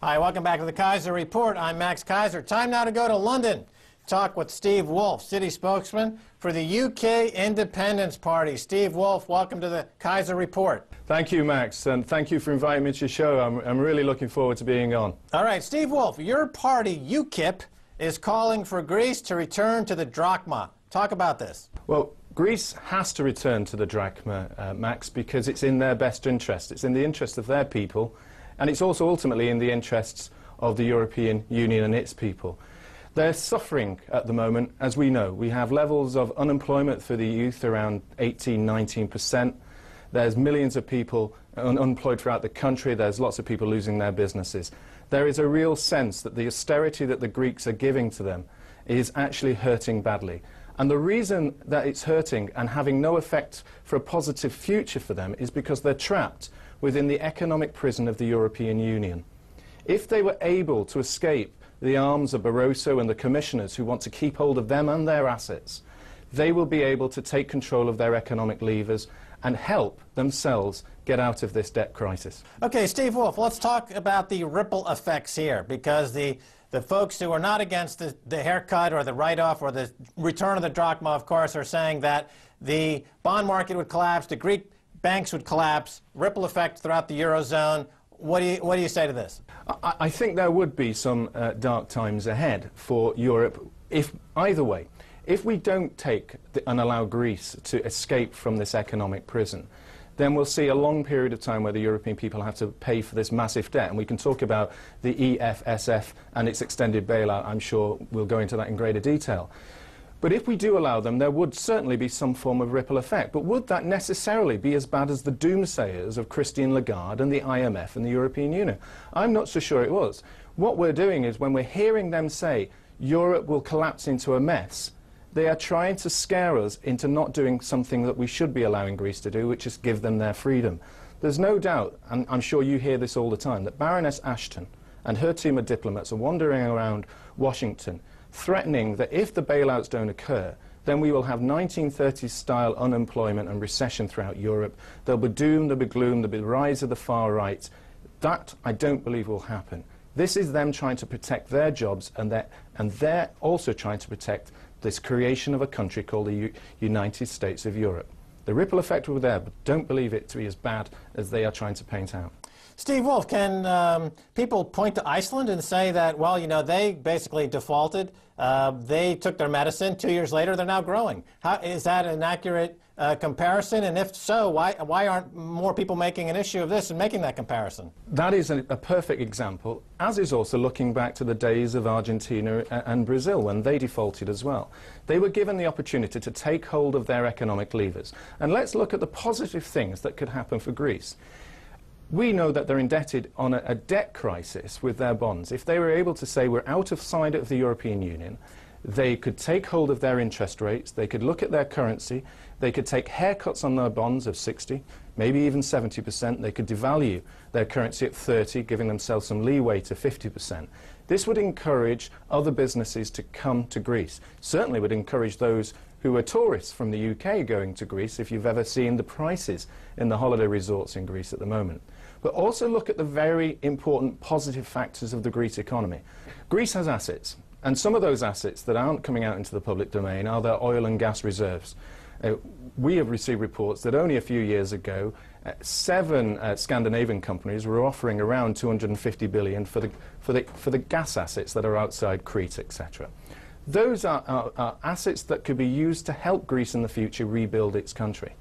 Hi, welcome back to the Kaiser Report. I'm Max Kaiser. Time now to go to London. Talk with Steve Woolfe, city spokesman for the UK Independence Party. Steve Woolfe, welcome to the Kaiser Report. Thank you, Max, and thank you for inviting me to your show. I'm really looking forward to being on. All right, Steve Woolfe, your party, UKIP, is calling for Greece to return to the drachma. Talk about this. Well, Greece has to return to the drachma, Max, because it's in their best interest. It's in the interest of their people, and it's also ultimately in the interests of the European Union and its people. They're suffering at the moment, as we know. We have levels of unemployment for the youth around 18–19%. There's millions of people unemployed throughout the country. There's lots of people losing their businesses. There is a real sense that the austerity that the Greeks are giving to them is actually hurting badly. And the reason that it's hurting and having no effect for a positive future for them is because they're trapped within the economic prison of the European Union. If they were able to escape the arms of Barroso and the commissioners who want to keep hold of them and their assets, they will be able to take control of their economic levers and help themselves get out of this debt crisis. Okay, Steve Woolfe, let's talk about the ripple effects here, because the folks who are not against the haircut or the write-off or the return of the drachma, of course, are saying that the bond market would collapse, the Greek banks would collapse, ripple effect throughout the Eurozone. What do you say to this? I think there would be some dark times ahead for Europe, either way. If we don't take and allow Greece to escape from this economic prison, then we'll see a long period of time where the European people have to pay for this massive debt. And we can talk about the EFSF and its extended bailout. I'm sure we'll go into that in greater detail. But if we do allow them, there would certainly be some form of ripple effect. But would that necessarily be as bad as the doomsayers of Christine Lagarde and the IMF and the European Union? I'm not so sure it was. What we're doing is, when we're hearing them say Europe will collapse into a mess, they are trying to scare us into not doing something that we should be allowing Greece to do, which is give them their freedom. There's no doubt, and I'm sure you hear this all the time, that Baroness Ashton and her team of diplomats are wandering around Washington threatening that if the bailouts don't occur, then we will have 1930s-style unemployment and recession throughout Europe. There'll be doom, there'll be gloom, there'll be the rise of the far right. That, I don't believe, will happen. This is them trying to protect their jobs, and they're also trying to protect this creation of a country called the United States of Europe. The ripple effect will be there, but don't believe it to be as bad as they are trying to paint out. Steve Woolfe, can people point to Iceland and say that, well, you know, they basically defaulted, they took their medicine, 2 years later they're now growing? Is that an accurate comparison? And if so, why aren't more people making an issue of this and making that comparison? That is a perfect example, as is also looking back to the days of Argentina and Brazil when they defaulted as well. They were given the opportunity to take hold of their economic levers. And let's look at the positive things that could happen for Greece. We know that they're indebted on a debt crisis with their bonds. If they were able to say we're out of sight of the European Union, they could take hold of their interest rates, they could look at their currency, they could take haircuts on their bonds of 60, maybe even 70%, they could devalue their currency at 30, giving themselves some leeway to 50%. This would encourage other businesses to come to Greece. Certainly would encourage those who are tourists from the UK going to Greece, if you've ever seen the prices in the holiday resorts in Greece at the moment. But also look at the very important positive factors of the Greek economy. Greece has assets, and some of those assets that aren't coming out into the public domain are their oil and gas reserves. We have received reports that only a few years ago, 7 Scandinavian companies were offering around 250 billion for the gas assets that are outside Crete, etc. Those are assets that could be used to help Greece in the future rebuild its country,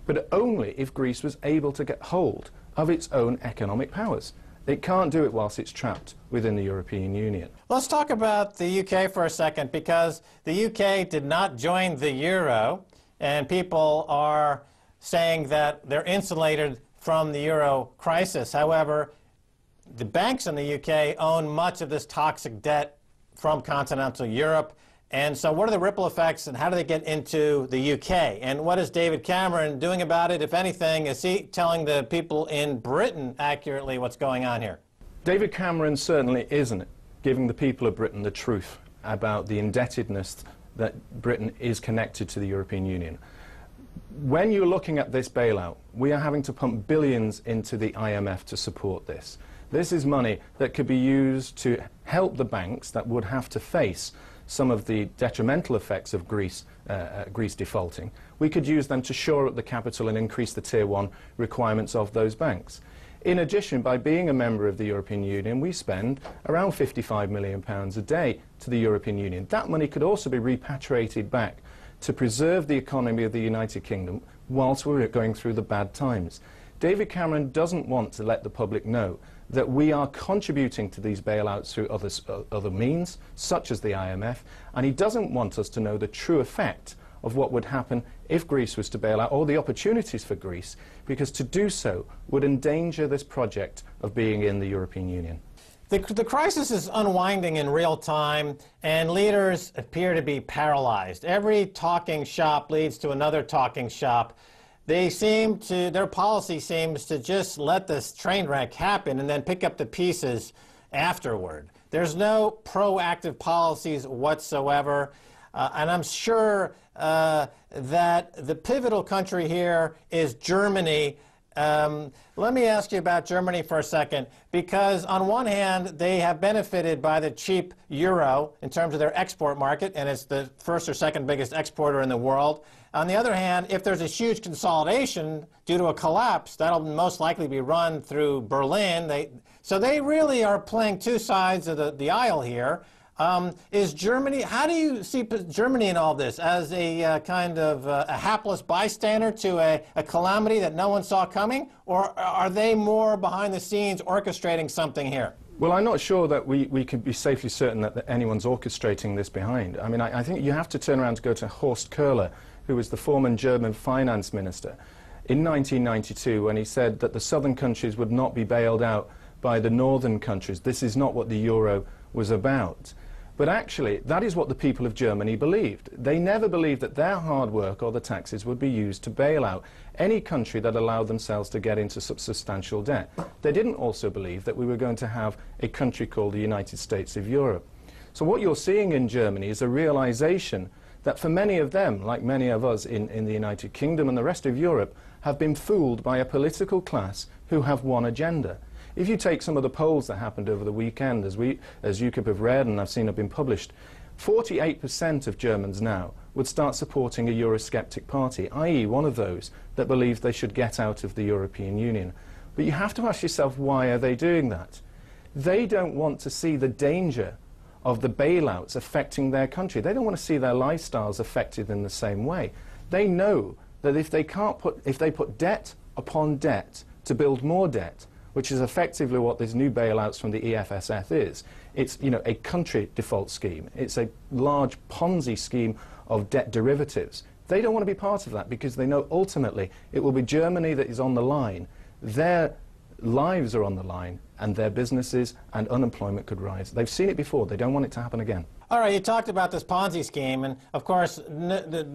but only if Greece was able to get hold of its own economic powers. It can't do it whilst it's trapped within the European Union. Let's talk about the UK for a second, because the UK did not join the euro, and people are saying that they're insulated from the euro crisis. However, the banks in the UK own much of this toxic debt from continental Europe. And so what are the ripple effects, and how do they get into the UK? And what is David Cameron doing about it, if anything? Is he telling the people in Britain accurately what's going on here? David Cameron certainly isn't giving the people of Britain the truth about the indebtedness that Britain is connected to the European Union. When you're looking at this bailout, we are having to pump billions into the IMF to support this. This is money that could be used to help the banks that would have to face some of the detrimental effects of Greece defaulting. We could use them to shore up the capital and increase the Tier 1 requirements of those banks. In addition, by being a member of the European Union, we spend around £55 million a day to the European Union. That money could also be repatriated back to preserve the economy of the United Kingdom whilst we're going through the bad times. David Cameron doesn't want to let the public know that we are contributing to these bailouts through other means, such as the IMF, and he doesn't want us to know the true effect of what would happen if Greece was to bail out, or the opportunities for Greece, because to do so would endanger this project of being in the European Union. The crisis is unwinding in real time, and leaders appear to be paralyzed. Every talking shop leads to another talking shop. Their policy seems to just let this train wreck happen and then pick up the pieces afterward. There's no proactive policies whatsoever, and I'm sure that the pivotal country here is Germany. Let me ask you about Germany for a second, because on one hand, they have benefited by the cheap euro in terms of their export market, and it's the first or second biggest exporter in the world. On the other hand, if there's a huge consolidation due to a collapse, that'll most likely be run through Berlin. So they really are playing two sides of the aisle here. Is Germany, how do you see Germany in all this? As a kind of a hapless bystander to a calamity that no one saw coming? Or are they more behind the scenes orchestrating something here? Well, I'm not sure that we can be safely certain that anyone's orchestrating this behind. I mean, I think you have to turn around to go to Horst Köhler, who was the former German finance minister, in 1992, when he said that the southern countries would not be bailed out by the northern countries. This is not what the euro was about. But actually, that is what the people of Germany believed. They never believed that their hard work or the taxes would be used to bail out any country that allowed themselves to get into substantial debt. They didn't also believe that we were going to have a country called the United States of Europe. So what you're seeing in Germany is a realization that for many of them, like many of us in the United Kingdom and the rest of Europe, have been fooled by a political class who have one agenda. If you take some of the polls that happened over the weekend, as UKIP have read and I've seen have been published, 48% of Germans now would start supporting a Eurosceptic party, i.e. one of those that believes they should get out of the European Union. But you have to ask yourself, why are they doing that? They don't want to see the danger of the bailouts affecting their country. They don't want to see their lifestyles affected in the same way. They know that if they put debt upon debt to build more debt, which is effectively what this new bailouts from the EFSF is, it's, you know, a country default scheme. It's a large Ponzi scheme of debt derivatives. They don't want to be part of that because they know ultimately it will be Germany that is on the line. Their lives are on the line, and their businesses and unemployment could rise. They've seen it before. They don't want it to happen again. All right, you talked about this Ponzi scheme, and of course, the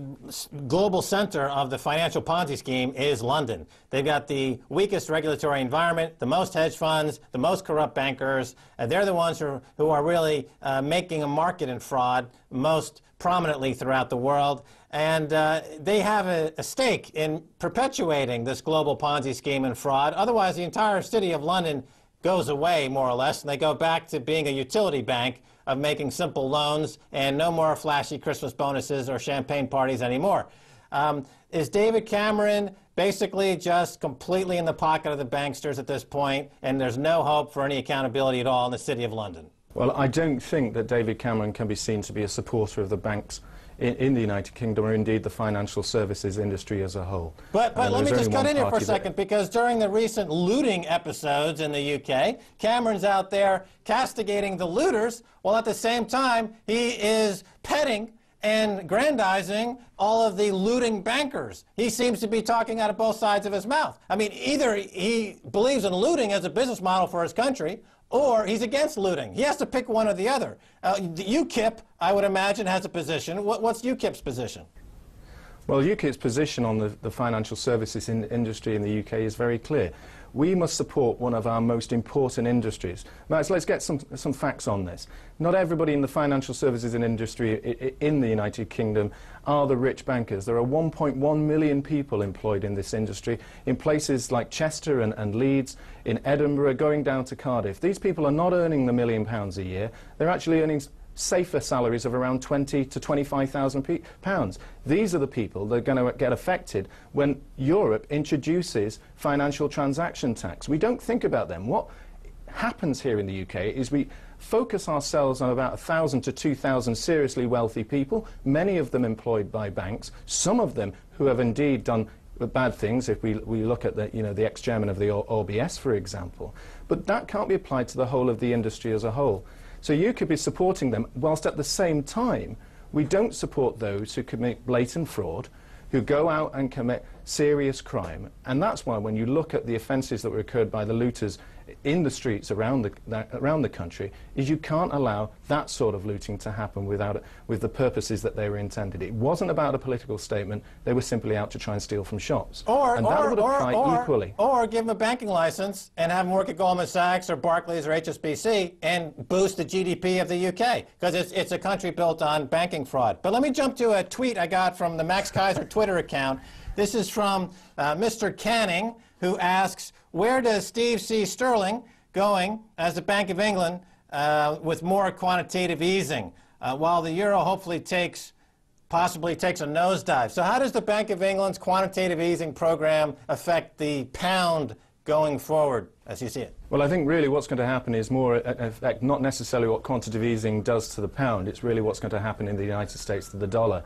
global center of the financial Ponzi scheme is London. They've got the weakest regulatory environment, the most hedge funds, the most corrupt bankers. They're the ones who are really making a market in fraud most prominently throughout the world. And they have a stake in perpetuating this global Ponzi scheme and fraud. Otherwise, the entire city of London goes away, more or less, and they go back to being a utility bank of making simple loans and no more flashy Christmas bonuses or champagne parties anymore. Is David Cameron basically just completely in the pocket of the banksters at this point, and there's no hope for any accountability at all in the City of London? Well, I don't think that David Cameron can be seen to be a supporter of the banks in the United Kingdom, or indeed the financial services industry as a whole. But let me just cut in here for a second, because during the recent looting episodes in the UK, Cameron's out there castigating the looters, while at the same time he is petting and grandizing all of the looting bankers. He seems to be talking out of both sides of his mouth. I mean, either he believes in looting as a business model for his country, or he's against looting. He has to pick one or the other. The UKIP, I would imagine, has a position. What's UKIP's position? Well, UKIP's position on the financial services industry in the UK is very clear. We must support one of our most important industries. Max, let's get some facts on this. Not everybody in the financial services industry in the United Kingdom are the rich bankers. There are 1.1 million people employed in this industry in places like Chester and Leeds, in Edinburgh, going down to Cardiff. These people are not earning the £1 million a year. They're actually earning safer salaries of around £20,000 to £25,000. These are the people that are going to get affected when Europe introduces financial transaction tax. We don't think about them. What happens here in the UK is we focus ourselves on about 1,000 to 2,000 seriously wealthy people, many of them employed by banks, some of them who have indeed done bad things, if we look at the ex-chairman of the RBS, for example. But that can't be applied to the whole of the industry as a whole. So UKIP is supporting them, whilst at the same time we don't support those who commit blatant fraud, who go out and commit serious crime. And that's why when you look at the offences that were occurred by the looters in the streets around the country, is you can't allow that sort of looting to happen with the purposes that they were intended. It wasn't about a political statement. They were simply out to try and steal from shops. Or give them a banking license and have them work at Goldman Sachs or Barclays or HSBC and boost the GDP of the UK, because it's a country built on banking fraud. But let me jump to a tweet I got from the Max Kaiser Twitter account. This is from Mr. Canning, who asks, where does Steve see Sterling going as the Bank of England with more quantitative easing, while the euro hopefully possibly takes a nosedive? So how does the Bank of England's quantitative easing program affect the pound going forward, as you see it? Well, I think really what's going to happen is more affect not necessarily what quantitative easing does to the pound. It's really what's going to happen in the United States to the dollar.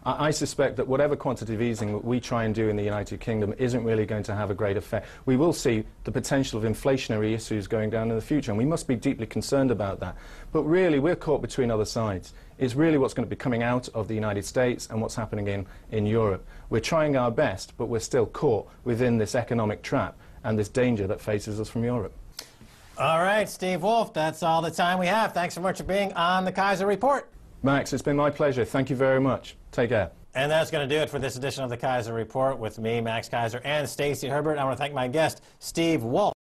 I suspect that whatever quantitative easing that we try and do in the United Kingdom isn't really going to have a great effect. We will see the potential of inflationary issues going down in the future, and we must be deeply concerned about that. But really, we're caught between other sides. It's really what's going to be coming out of the United States and what's happening in Europe. We're trying our best, but we're still caught within this economic trap and this danger that faces us from Europe. All right, Steve Woolfe, that's all the time we have. Thanks so much for being on the Kaiser Report. Max, it's been my pleasure. Thank you very much. Take care. And that's going to do it for this edition of the Kaiser Report with me, Max Kaiser, and Stacey Herbert. I want to thank my guest, Steve Woolfe.